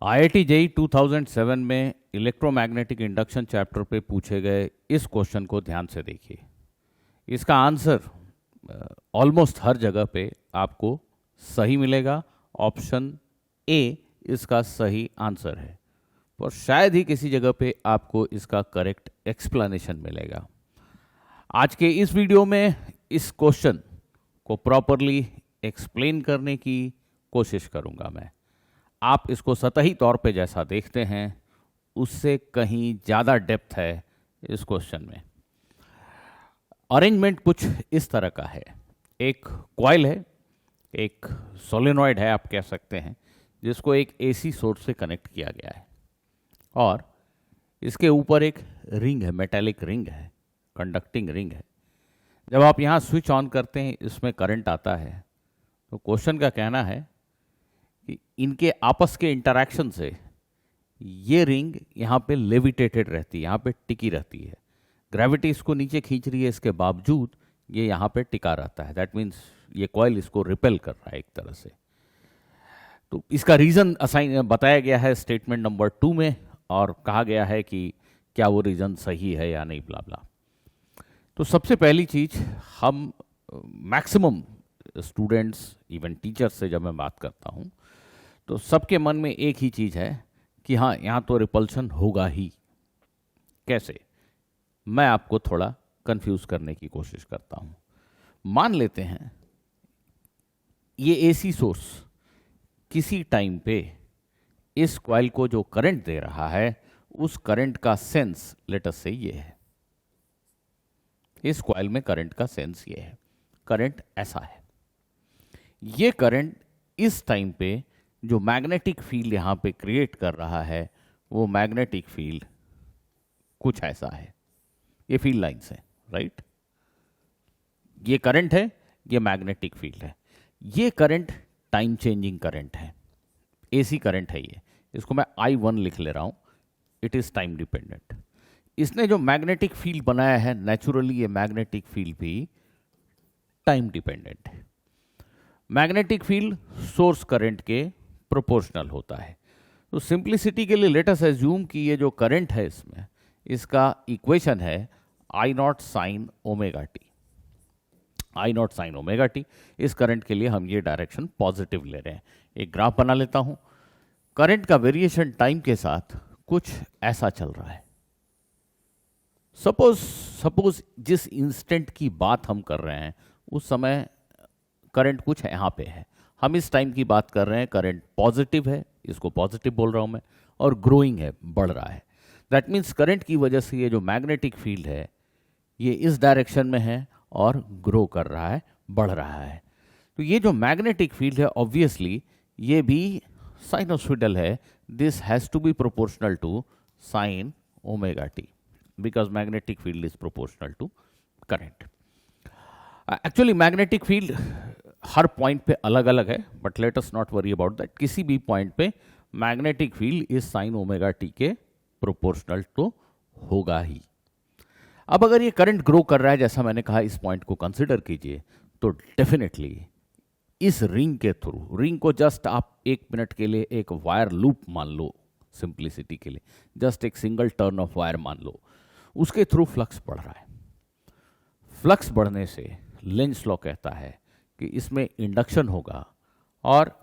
IIT JEE 2007 में electromagnetic induction chapter पे पूछे गए इस क्वेश्चन को ध्यान से देखिए। इसका आंसर ऑलमोस्ट हर जगह पे आपको सही मिलेगा। ऑप्शन ए इसका सही आंसर है, पर शायद ही किसी जगह पे आपको इसका करेक्ट एक्सप्लेनेशन मिलेगा। आज के इस वीडियो में इस क्वेश्चन को प्रॉपरली एक्सप्लेन करने की कोशिश करूंगा मैं। आप इसको सतही तौर पे जैसा देखते हैं उससे कहीं ज़्यादा डेप्थ है इस क्वेश्चन में। अरेंजमेंट कुछ इस तरह का है। एक कॉइल है, एक सोलेनॉइड है आप कह सकते हैं, जिसको एक एसी सोर्स से कनेक्ट किया गया है और इसके ऊपर एक रिंग है, मेटालिक रिंग है, कंडक्टिंग रिंग है। जब आप यहाँ स्विच ऑन करते हैं इसमें करंट आता है। तो क्वेश्चन का कहना है कि इनके आपस के इंटरैक्शन से ये रिंग यहाँ पे लेविटेटेड रहती है, यहाँ पे टिकी रहती है। ग्रेविटी इसको नीचे खींच रही है, इसके बावजूद ये यहाँ पे टिका रहता है। दैट मीन्स ये कॉइल इसको रिपेल कर रहा है एक तरह से। तो इसका रीज़न असाइन बताया गया है स्टेटमेंट नंबर 2 में, और कहा गया है कि क्या वो रीज़न सही है या नहीं, ब्ला ब्ला। तो सबसे पहली चीज़, हम मैक्सिमम स्टूडेंट्स इवन टीचर्स से जब मैं बात करता हूँ तो सबके मन में एक ही चीज़ है कि हाँ, यहाँ तो रिपल्शन होगा ही। कैसे? मैं आपको थोड़ा कंफ्यूज करने की कोशिश करता हूँ। मान लेते हैं ये एसी सोर्स किसी टाइम पे इस कॉइल को जो करंट दे रहा है उस करंट का सेंस लेट अस से ये है। इस कॉइल में करंट का सेंस ये है, करंट ऐसा है। ये करंट इस टाइम पे जो मैग्नेटिक फील्ड यहां पे क्रिएट कर रहा है वो मैग्नेटिक फील्ड कुछ ऐसा है। ये फील्ड लाइंस है, राइट? ये करंट है, ये मैग्नेटिक फील्ड है। ये करंट टाइम चेंजिंग करंट है, एसी करंट है ये। इसको मैं I1 लिख ले रहा हूं, इट इज टाइम डिपेंडेंट। इसने जो मैग्नेटिक फील्ड बनाया है, नेचुरली ये मैग्नेटिक फील्ड भी टाइम डिपेंडेंट है। मैग्नेटिक फील्ड सोर्स करंट के प्रोपोर्शनल होता है। तो सिंप्लिसिटी के लिए लेट अस एज्यूम कि ये जो करंट है इसमें, इसका इक्वेशन है I0 sign omega T. I0 sign omega T. इस करंट के लिए हम ये डायरेक्शन पॉजिटिव ले रहे हैं। एक ग्राफ बना लेता हूं। करंट का वेरिएशन टाइम के साथ कुछ ऐसा चल रहा है। सपोज जिस इंस्टेंट की बात हम कर रहे हैं उस समय करंट कुछ यहाँ पे है। हम इस टाइम की बात कर रहे हैं, करंट पॉजिटिव है, इसको पॉजिटिव बोल रहा हूं मैं, और ग्रोइंग है, बढ़ रहा है। दैट मीन्स करंट की वजह से ये जो मैग्नेटिक फील्ड है ये इस डायरेक्शन में है और ग्रो कर रहा है, बढ़ रहा है। तो ये जो मैग्नेटिक फील्ड है ऑब्वियसली ये भी साइनोसॉइडल है। This has to be proportional to sine omega t because magnetic field is proportional to current. Actually magnetic field हर पॉइंट पे अलग अलग है, but let us not worry about that. किसी भी पॉइंट पे magnetic field is sine omega t के proportional तो होगा ही। अब अगर ये करंट ग्रो कर रहा है, जैसा मैंने कहा, इस पॉइंट को कंसिडर कीजिए, तो डेफिनेटली इस रिंग के थ्रू, रिंग को जस्ट आप 1 मिनट के लिए एक वायर लूप मान लो, सिंप्लिसिटी के लिए जस्ट एक सिंगल टर्न ऑफ वायर मान लो, उसके थ्रू फ्लक्स बढ़ रहा है। फ्लक्स बढ़ने से लेंज लॉ कहता है कि इसमें इंडक्शन होगा और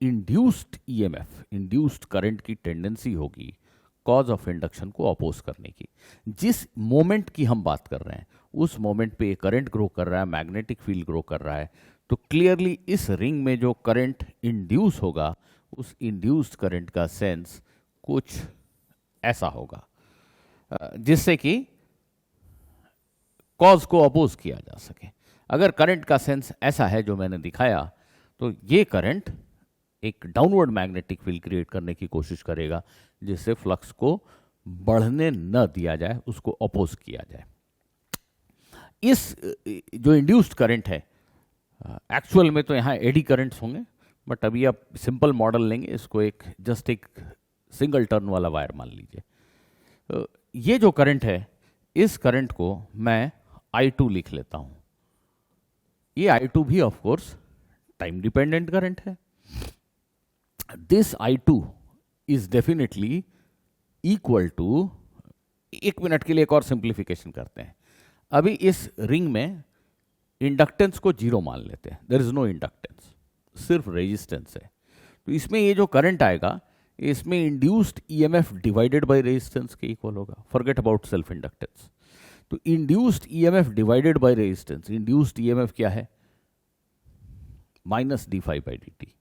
इंड्यूस्ड ईएमएफ, इंड्यूस्ड करंट की टेंडेंसी होगी कॉज ऑफ इंडक्शन को अपोज करने की। जिस मोमेंट की हम बात कर रहे हैं उस मोमेंट पे करंट ग्रो कर रहा है, मैग्नेटिक फील्ड ग्रो कर रहा है, तो क्लियरली इस रिंग में जो करंट इंड्यूस होगा उस इंड्यूस्ड करंट का सेंस कुछ ऐसा होगा जिससे कि कॉज को अपोज किया जा सके। अगर करंट का सेंस ऐसा है जो मैंने दिखाया, तो ये करंट एक डाउनवर्ड मैग्नेटिक फील्ड क्रिएट करने की कोशिश करेगा जिससे फ्लक्स को बढ़ने न दिया जाए, उसको अपोज किया जाए। इस जो इंड्यूस्ड करंट है एक्चुअल में तो यहाँ एडी करंट्स होंगे, बट अभी आप सिंपल मॉडल लेंगे, इसको एक जस्ट एक सिंगल टर्न वाला वायर मान लीजिए। ये जो करंट है, इस करंट को मैं I2 लिख लेता हूं। ये I2 भी of course time dependent current है। This I2 is definitely equal to, 1 minute के लिए एक और सिंप्लीफिकेशन करते हैं। अभी इस रिंग में इंडक्टेंस को 0 मान लेते हैं, देयर इज नो इंडक्टेंस, सिर्फ रेजिस्टेंस है। तो इसमें ये जो करंट आएगा, इसमें induced EMF divided by resistance के इक्वल होगा। Forget about self inductance. तो induced EMF divided by resistance, induced EMF क्या है? Minus D phi by D T,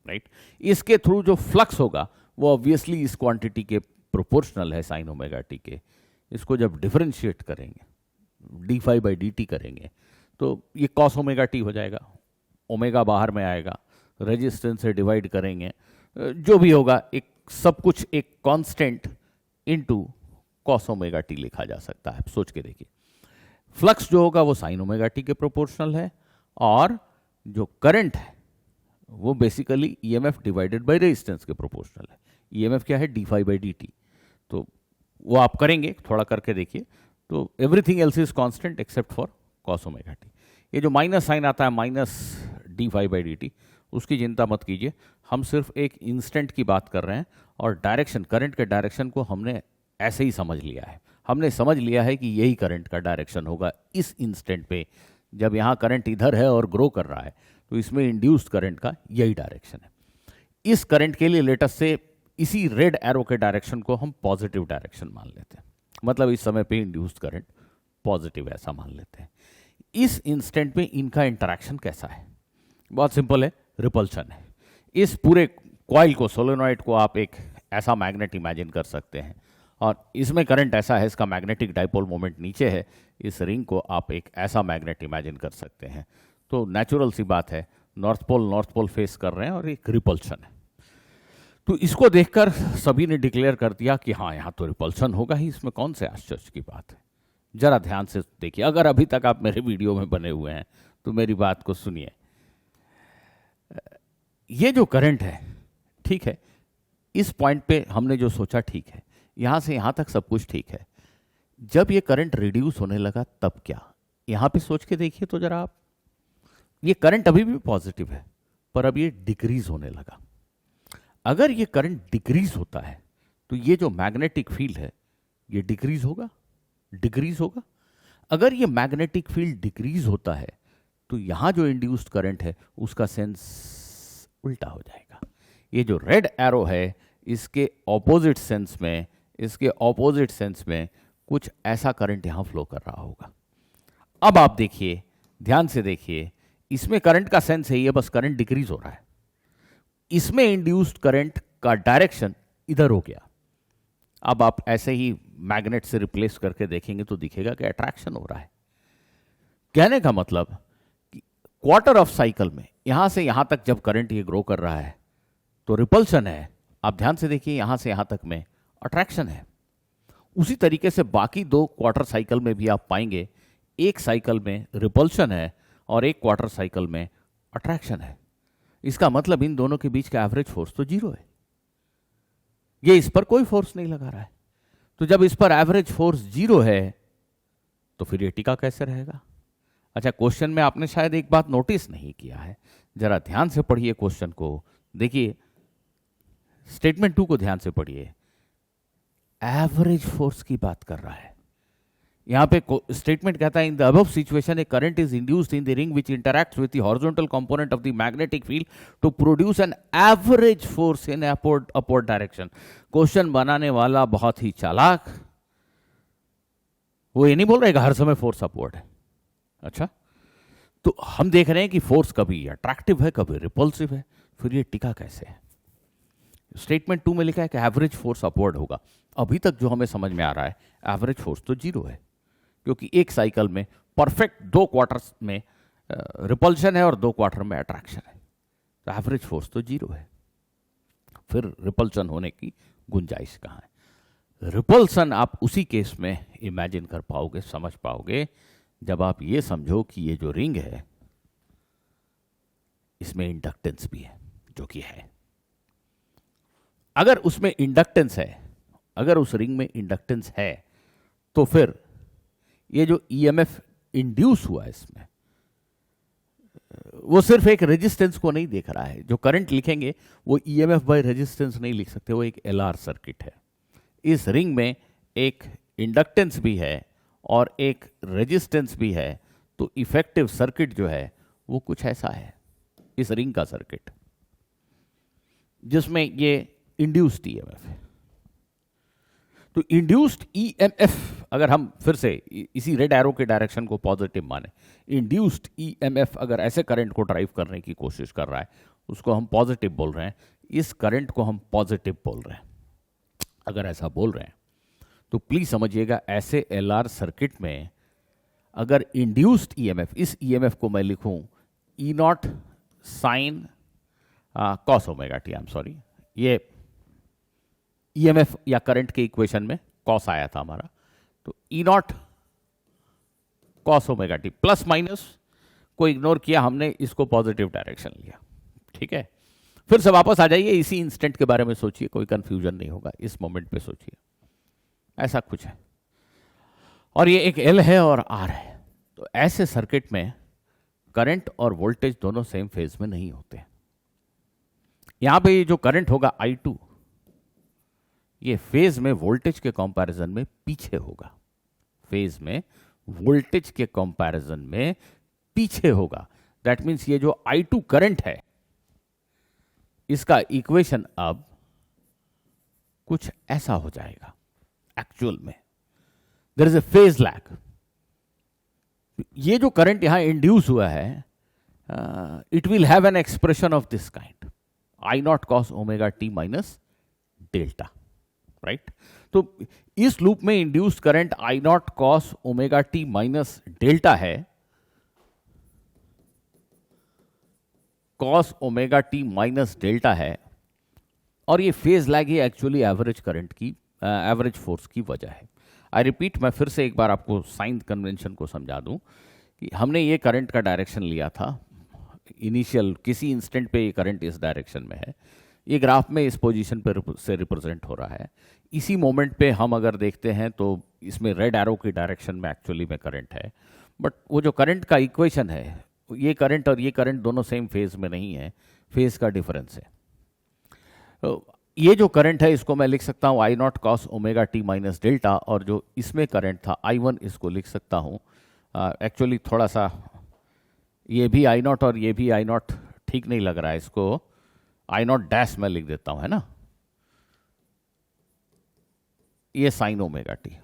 right. इसके थ्रू जो फ्लक्स होगा वो ऑब्वियसली इस क्वांटिटी के प्रोपोर्शनल है, साइन ओमेगा टी के। इसको जब डिफरेंशिएट करेंगे, d phi by D t करेंगे, तो ये कॉस ओमेगा टी हो जाएगा, ओमेगा बाहर में आएगा, रेजिस्टेंस से डिवाइड करेंगे, जो भी होगा एक सब कुछ एक constant into cos omega T लिखा जा सकता है। सोच के देखिए, फ्लक्स जो होगा वो साइन ओमेगा टी के प्रोपोर्शनल है, और जो करंट है वो basically EMF divided by resistance के प्रोपोर्शनल है। ईएमएफ क्या है? D phi by D t. तो वो आप करेंगे, थोड़ा करके देखिए, तो everything else is constant except for cos omega t. ये जो माइनस साइन आता है, minus D phi by D t, उसकी चिंता मत कीजिए, हम सिर्फ एक इंस्टेंट की बात कर रहे हैं, और डायरेक्शन, करंट के डायरेक्शन को हमने ऐसे ही समझ लिया है। हमने समझ लिया है कि यही करंट का डायरेक्शन होगा इस इंस्टेंट पे। जब यहाँ करंट इधर है और ग्रो कर रहा है, तो इसमें इंड्यूस्ड करंट का यही डायरेक्शन है। इस करंट के लिए लेटेस्ट से इसी रेड एरो के डायरेक्शन को हम पॉजिटिव डायरेक्शन मान लेते हैं, मतलब इस समय पे इंड्यूस्ड करंट पॉजिटिव ऐसा मान लेते हैं। इस इंस्टेंट में इनका इंटरेक्शन कैसा है? बहुत सिंपल है, रिपल्शन है। इस पूरे कॉइल को, सोलेनॉइड को आप एक ऐसा मैग्नेट इमेजिन कर सकते हैं, और इसमें करंट ऐसा है, इसका मैग्नेटिक डाइपोल मोमेंट नीचे है। इस रिंग को आप एक ऐसा मैग्नेट इमेजिन कर सकते हैं। तो नेचुरल सी बात है, नॉर्थ पोल फेस कर रहे हैं और एक रिपल्शन है। तो इसको देखकर सभी ने डिक्लेयर कर दिया कि हाँ, यहाँ तो रिपल्शन होगा ही, इसमें कौन से आश्चर्य की बात है। जरा ध्यान से देखिए, अगर अभी तक आप मेरे वीडियो में बने हुए हैं तो मेरी बात को सुनिए। ये जो करंट है, ठीक है, इस पॉइंट पे हमने जो सोचा ठीक है, यहां से यहां तक सब कुछ ठीक है। जब ये करंट रिड्यूस होने लगा तब क्या? यहां पे सोच के देखिए तो जरा आप, ये करंट अभी भी पॉजिटिव है, पर अब ये डिक्रीज होने लगा। अगर ये करंट डिक्रीज होता है तो ये जो मैग्नेटिक फील्ड है ये डिक्रीज होगा, डिक्रीज होगा। अगर ये मैग्नेटिक फील्ड डिक्रीज होता है तो यहां जो इंड्यूस्ड करंट है उसका सेंस उल्टा हो जाएगा। ये जो रेड एरो है, इसके ऑपोजिट सेंस में, इसके ऑपोजिट सेंस में कुछ ऐसा करंट यहां फ्लो कर रहा होगा। अब आप देखिए, ध्यान से देखिए, इसमें करंट का सेंस है, ये बस करंट डिक्रीज हो रहा है। इसमें इंड्यूस्ड करंट का डायरेक्शन इधर हो गया। अब आप ऐसे ही मैग्नेट से रिप्लेस करके देखेंगे तो दिखेगा कि अट्रैक्शन हो रहा है। कहने का मतलब कि क्वार्टर ऑफ साइकिल में यहां से यहां तक जब करंट ये ग्रो कर रहा है तो रिपल्शन है। आप ध्यान से देखिए, यहां से यहां तक में अट्रैक्शन है। उसी तरीके से बाकी 2 क्वार्टर साइकिल में भी आप पाएंगे, एक साइकिल में रिपल्शन है और एक क्वार्टर साइकिल में अट्रैक्शन है। इसका मतलब इन दोनों के बीच का एवरेज फोर्स तो 0 है। ये इस पर कोई फोर्स नहीं लगा रहा है। तो जब इस पर एवरेज फोर्स 0 है तो फिर ये टिका कैसे रहेगा? अच्छा, क्वेश्चन में आपने शायद एक बात नोटिस नहीं किया है, जरा ध्यान से पढ़िए क्वेश्चन को। देखिए, स्टेटमेंट 2 को ध्यान से पढ़िए। एवरेज फोर्स की बात कर रहा है। यहां पे स्टेटमेंट कहता है, in the above situation a current is induced in the ring which interacts with the horizontal component of the magnetic field to produce an average force in upward direction. Question बनाने वाला बहुत ही चालाक, वो ये नहीं बोल रहा है हर समय फोर्स अपवर्ड है। अच्छा, तो हम देख रहे हैं कि फोर्स कभी अट्रैक्टिव है, कभी रिपल्सिव है, फिर ये टिका कैसे है? स्टेटमेंट 2 में लिखा है कि एवरेज फोर्स अपवर्ड होगा। अभी तक जो हमें समझ में आ रहा है, एवरेज फोर्स तो 0 है, क्योंकि एक साइकिल में परफेक्ट 2 क्वार्टर्स में रिपल्शन है और 2 क्वार्टर में अट्रैक्शन है, तो एवरेज फोर्स तो 0 है। फिर रिपल्शन होने की गुंजाइश कहाँ है? रिपल्सन आप उसी केस में इमेजिन कर पाओगे, समझ पाओगे, जब आप ये समझो कि ये जो रिंग है इसमें इंडक्टेंस भी है, जो कि है। अगर उसमें इंडक्टेंस है, अगर उस रिंग में इंडक्टेंस है, तो फिर ये जो ईएमएफ इंड्यूस हुआ इसमें, वो सिर्फ एक रेजिस्टेंस को नहीं देख रहा है। जो करंट लिखेंगे वो ईएमएफ बाय रेजिस्टेंस नहीं लिख सकते, वो एक एलआर सर्किट है। इस रिंग में एक इंडक्टेंस भी है और एक रेजिस्टेंस भी है, तो इफेक्टिव सर्किट जो है वो कुछ ऐसा है, इस रिंग का सर्किट, जिसमें ये इंड्यूस्ड ईएमएफ है। तो इंड्यूस्ड ईएमएफ, अगर हम फिर से इसी रेड एरो के डायरेक्शन को पॉजिटिव माने, इंड्यूस्ड ईएमएफ अगर ऐसे करंट को ड्राइव करने की कोशिश कर रहा है, उसको हम पॉजिटिव बोल रहे हैं। इस करंट को हम पॉजिटिव बोल रहे हैं। अगर ऐसा बोल रहे हैं तो प्लीज समझिएगा, ऐसे एलआर सर्किट में अगर इंड्यूस्ड ईएमएफ, इस ईएमएफ को मैं लिखूं E naught sine cos omega T, I am sorry, ये ईएमएफ या करंट के इक्वेशन में कॉस आया था हमारा, तो E naught cos omega T, plus minus को इग्नोर किया हमने, इसको पॉजिटिव डायरेक्शन लिया। ठीक है, फिर से वापस आ जाइए, इसी इंस्टेंट के बारे में सोचिए, कोई कंफ्यूजन नहीं होगा, इस मोमेंट पे सोचिए, ऐसा कुछ है और ये एक एल है और आर है। तो ऐसे सर्किट में करंट और वोल्टेज दोनों सेम फेज में नहीं होते। यहां पे ये जो करंट होगा I2, ये फेज में वोल्टेज के कंपैरिजन में पीछे होगा, फेज में वोल्टेज के कंपैरिजन में पीछे होगा। दैट मीन्स ये जो I2 करंट है, इसका इक्वेशन अब कुछ ऐसा हो जाएगा। एक्चुअल में there is a phase lag. ये जो करंट यहां इंड्यूस हुआ है, it will have an expression of this kind, I naught cos omega T minus delta, right. तो इस लूप में induced current I naught cos omega T minus delta है, cos omega T minus delta है, और ये phase lag ही actually average current की, average force की वजह है। आई रिपीट, मैं फिर से एक बार आपको साइन कन्वेंशन को समझा दूं कि हमने ये करंट का डायरेक्शन लिया था, इनिशियल किसी इंस्टेंट पे ये करंट इस डायरेक्शन में है, ये ग्राफ में इस पोजीशन पे से रिप्रेजेंट हो रहा है। इसी मोमेंट पे हम अगर देखते हैं तो इसमें रेड एरो की डायरेक्शन में एक्चुअली में करंट है, बट वो जो करंट का इक्वेशन है, ये करंट और ये करंट दोनों सेम फेज में नहीं है, फेज का डिफरेंस है। तो ये जो करंट है इसको मैं लिख सकता हूँ I naught cos omega T minus delta, और जो इसमें करंट था I1, इसको लिख सकता हूँ, एक्चुअली थोड़ा सा ये भी आई नॉट और ये भी आई नॉट ठीक नहीं लग रहा है, इसको आई नॉट डैश में लिख देता हूँ, है ना, ये साइन ओमेगा टी।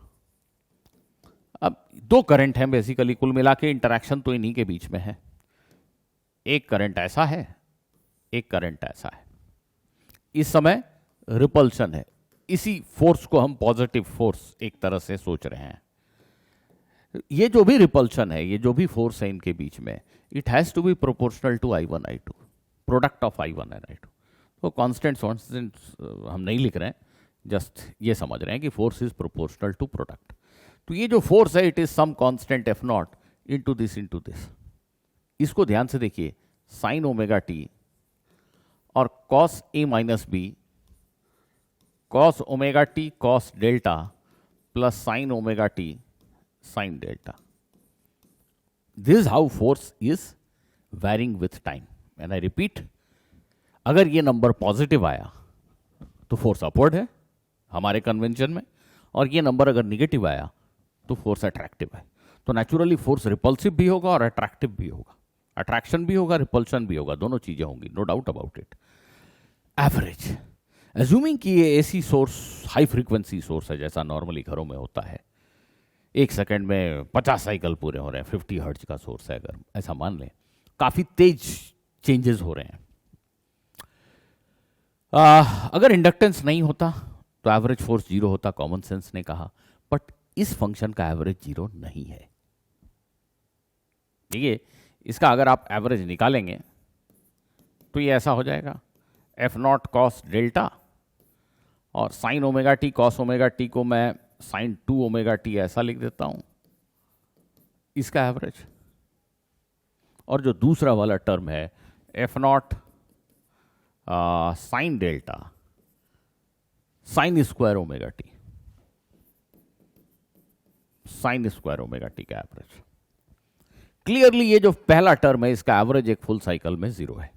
अब दो करंट हैं बेसिकली, कुल मिला के इंटरेक्शन तो इन्हीं के बीच में है। एक करंट ऐसा है, एक करंट ऐसा है। इस समय रिपल्शन है, इसी फोर्स को हम पॉजिटिव फोर्स एक तरह से सोच रहे हैं। ये जो भी रिपल्शन है, ये जो भी फोर्स है इनके बीच में, it has to be proportional to I1 I2, product of I1 and I2। तो कांस्टेंट हम नहीं लिख रहे हैं, जस्ट ये समझ रहे हैं कि force is proportional to product. तो ये जो फोर्स है, it is some constant F0 into this. इसको ध्यान से देखिए, साइन ओमेगा टी और cos a minus b, cos omega t cos delta plus sine omega t sine delta. This is how force is varying with time. And I repeat, अगर ये number positive आया तो force upward है हमारे convention में, और ये number अगर निगेटिव आया तो फोर्स अट्रैक्टिव है। तो नेचुरली फोर्स रिपल्सिव भी होगा और अट्रैक्टिव भी होगा, अट्रैक्शन भी होगा, रिपल्शन भी होगा, दोनों चीजें होंगी, no doubt about it. Average, assuming कि ये AC source high frequency source है, जैसा नॉर्मली घरों में होता है, एक सेकंड में 50 साइकिल पूरे हो रहे हैं, 50 हर्ट्ज का सोर्स है, अगर ऐसा मान लें, काफी तेज चेंजेस हो रहे हैं। अगर इंडक्टेंस नहीं होता तो एवरेज फोर्स जीरो होता, कॉमन सेंस ने कहा, बट इस फंक्शन का एवरेज जीरो नहीं है। देखिए, इसका अगर आप एवरेज निकालेंगे तो ये ऐसा हो जाएगा, F0 कॉस डेल्टा और sign omega t cos omega T को मैं साइन 2 ओमेगा टी ऐसा लिख देता हूं, इसका एवरेज। और जो दूसरा वाला टर्म है F0 sine delta sine square omega t, sine square omega T का एवरेज। क्लियरली ये जो पहला टर्म है इसका एवरेज एक फुल साइकिल में 0 है,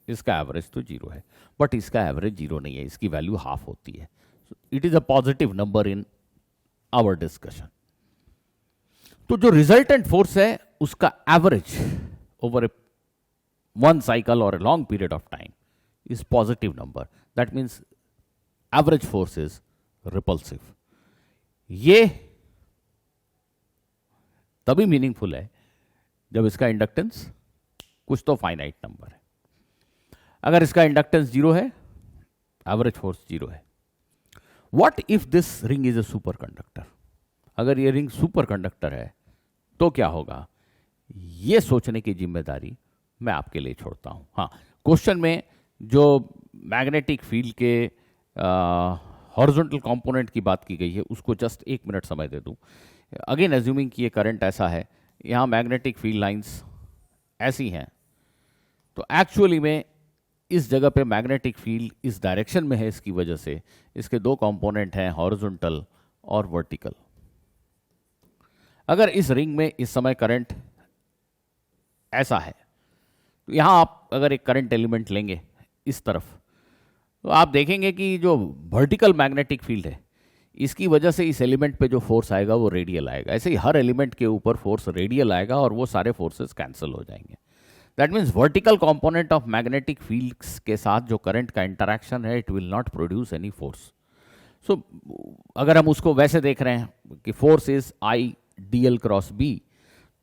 इसका एवरेज तो 0 है, बट इसका एवरेज 0 नहीं है, इसकी वैल्यू हाफ होती है. It is a positive number in our discussion. तो जो रिजल्टेंट फोर्स है उसका एवरेज ओवर वन साइकिल और a long period of time is positive number. That means average force is repulsive. ये तभी मीनिंगफुल है जब इसका इंडक्टेंस कुछ तो फाइनाइट नंबर है. अगर इसका इंडक्टेंस 0 है, एवरेज फोर्स 0 है. What if this ring is a super conductor? अगर ये रिंग सुपर कंडक्टर है तो क्या होगा, ये सोचने की जिम्मेदारी मैं आपके लिए छोड़ता हूं. हाँ, क्वेश्चन में जो मैग्नेटिक फील्ड के हॉरिजॉन्टल कंपोनेंट की बात की गई है उसको जस्ट 1 मिनट समय दे दूं. अगेन एज्यूमिंग कि ये करंट ऐसा है, यहाँ मैग्नेटिक फील्ड लाइंस ऐसी हैं, तो एक्चुअली में इस जगह पे मैग्नेटिक फील्ड इस डायरेक्शन में है, इसकी वजह से इसके 2 कंपोनेंट हैं, हॉरिजॉन्टल और वर्टिकल. अगर इस रिंग में इस समय करंट ऐसा है, तो यहाँ आप अगर एक करंट एलिमेंट लेंगे इस तरफ, तो आप देखेंगे कि जो वर्टिकल मैग्नेटिक फील्ड है इसकी वजह से इस एलिमेंट पे जो फोर्स आएगा वो रेडियल आएगा. ऐसे ही हर एलिमेंट के ऊपर फोर्स रेडियल आएगा और वो सारे फोर्सेस कैंसिल हो जाएंगे. That means vertical component of magnetic fields के साथ जो करंट का इंटरेक्शन है, it will not produce any force. So अगर हम उसको वैसे देख रहे हैं कि force is I dl cross b,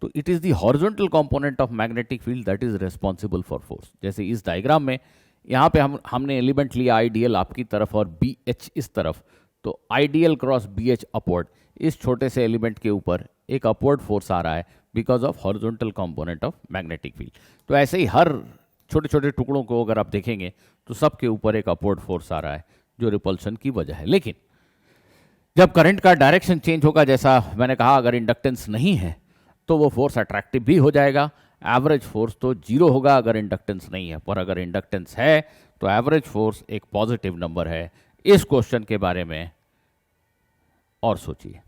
तो it is the horizontal component of magnetic field that is responsible for force. जैसे इस डायग्राम में यहाँ पे हमने एलिमेंट लिया आई डी एल आपकी तरफ और बी एच इस तरफ, तो I d l cross B H upward, इस छोटे से एलिमेंट के ऊपर एक अपवर्ड फोर्स आ रहा है because of horizontal component of magnetic field. तो ऐसे ही हर छोटे छोटे टुकड़ों को अगर आप देखेंगे तो सबके ऊपर एक अपवर्ड फोर्स आ रहा है जो रिपल्शन की वजह है. लेकिन जब करंट का डायरेक्शन चेंज होगा, जैसा मैंने कहा, अगर इंडक्टेंस नहीं है तो वो फोर्स अट्रैक्टिव भी हो जाएगा. एवरेज फोर्स तो 0 होगा अगर इंडक्टेंस नहीं है, पर अगर इंडक्टेंस है तो एवरेज फोर्स एक पॉजिटिव नंबर है. इस क्वेश्चन के बारे में और सोचिए.